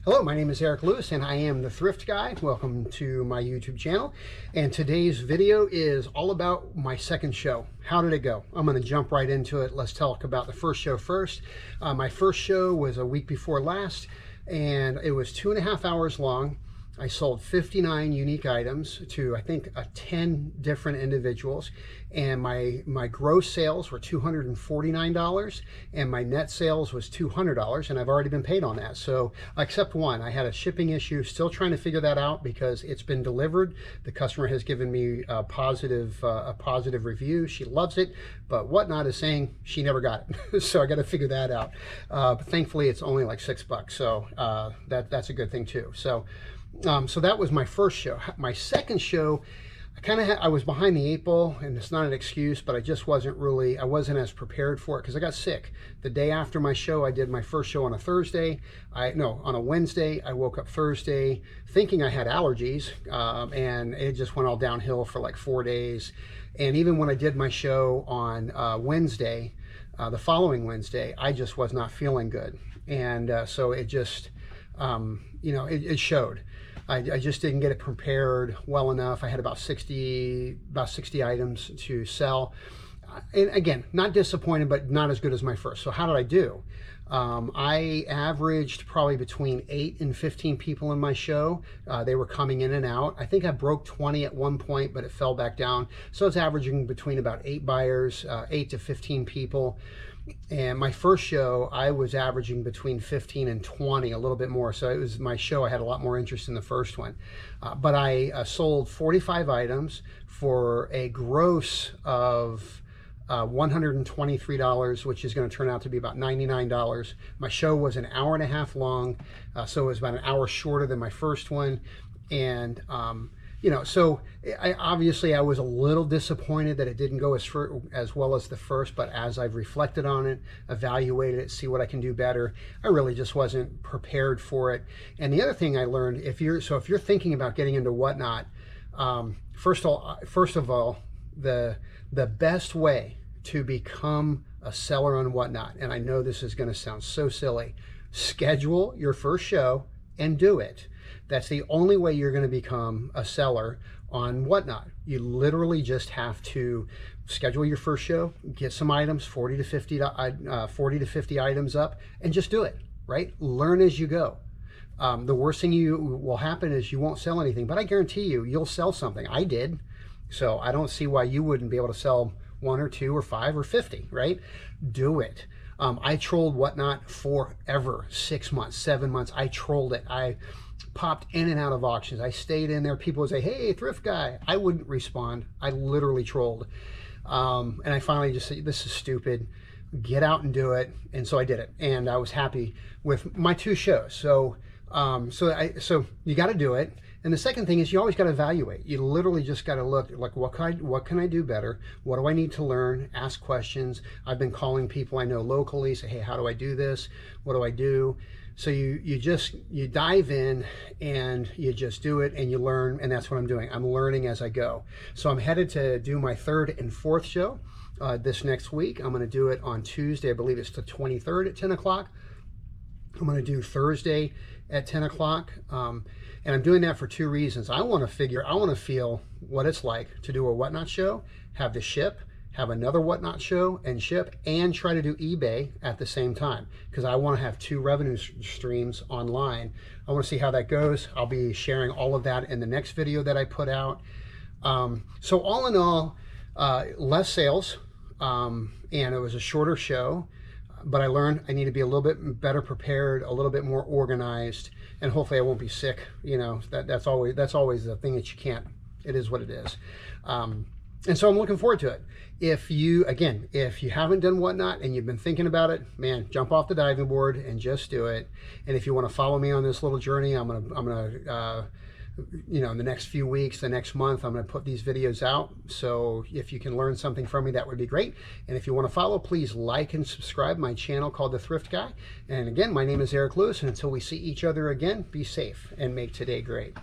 Hello, my name is Eric Lewis and I am the Thrift Guy. Welcome to my YouTube channel. And today's video is all about my second show. How did it go? I'm going to jump right into it. Let's talk about the first show first. My first show was a week before last and it was 2.5 hours long. I sold 59 unique items to, I think, 10 different individuals. And my gross sales were $249 and my net sales was $200, and I've already been paid on that. So, except one, I had a shipping issue, still trying to figure that out because it's been delivered. The customer has given me a positive review. She loves it, but Whatnot is saying she never got it. So I got to figure that out. But thankfully, it's only like $6. So that's a good thing too. So that was my first show. My second show, I was behind the 8 ball, and it's not an excuse, but I just wasn't as prepared for it because I got sick. The day after my show, I did my first show on a Thursday. On a Wednesday. I woke up Thursday thinking I had allergies, and it just went all downhill for like 4 days. And even when I did my show on Wednesday, the following Wednesday, I just was not feeling good. And so it just, it showed. I just didn't get it prepared well enough. I had about 60 items to sell. And again, not disappointed, but not as good as my first. So how did I do? I averaged probably between 8 and 15 people in my show. They were coming in and out. I think I broke 20 at one point, but it fell back down. So it's averaging between about 8 buyers, 8 to 15 people. And my first show, I was averaging between 15 and 20, a little bit more. So it was my show. I had a lot more interest in the first one. But I sold 45 items for a gross of $123, which is going to turn out to be about $99. My show was an hour and a half long, so it was about an hour shorter than my first one. And so I was a little disappointed that it didn't go as well as the first, but as I've reflected on it, evaluated it, see what I can do better, I really just wasn't prepared for it. And the other thing I learned, if you're thinking about getting into Whatnot, first of all, the best way to become a seller on Whatnot, and I know this is going to sound so silly, schedule your first show and do it. That's the only way you're going to become a seller on Whatnot. You literally just have to schedule your first show, get some items, 40 to 50 items up, and just do it, right? Learn as you go. The worst thing will happen is you won't sell anything, but I guarantee you'll sell something. I did. So I don't see why you wouldn't be able to sell 1 or 2 or 5 or 50, right? Do it. I trolled Whatnot forever, 6 months, 7 months. I trolled it. I popped in and out of auctions. I stayed in there. People would say, "Hey, Thrift Guy." I wouldn't respond. I literally trolled. And I finally just said, "This is stupid. Get out and do it." And so I did it. And I was happy with my 2 shows. So you got to do it. And the second thing is you always got to evaluate. You literally just got to look like, what can I do better? What do I need to learn? Ask questions. I've been calling people I know locally, say, "Hey, how do I do this? What do I do?" So you dive in and you just do it and you learn, and that's what I'm doing. I'm learning as I go. So I'm headed to do my 3rd and 4th show this next week. I'm going to do it on Tuesday. I believe it's the 23rd at 10 o'clock. I'm going to do Thursday at 10 o'clock. And I'm doing that for 2 reasons. I want to feel what it's like to do a Whatnot show, have to ship, have another Whatnot show and ship, and try to do eBay at the same time, because I want to have 2 revenue streams online. I want to see how that goes. I'll be sharing all of that in the next video that I put out. So all in all, less sales, and it was a shorter show, but I learned I need to be a little bit better prepared, a little bit more organized, and hopefully I won't be sick. That's always the thing that you can't. It is what it is. And so I'm looking forward to it. If you haven't done Whatnot and you've been thinking about it, man, jump off the diving board and just do it. And if you want to follow me on this little journey, I'm gonna in the next few weeks, the next month, I'm going to put these videos out. So if you can learn something from me, that would be great. And if you want to follow, please like and subscribe my channel called The Thrift Guy. And again, my name is Eric Lewis. And until we see each other again, be safe and make today great.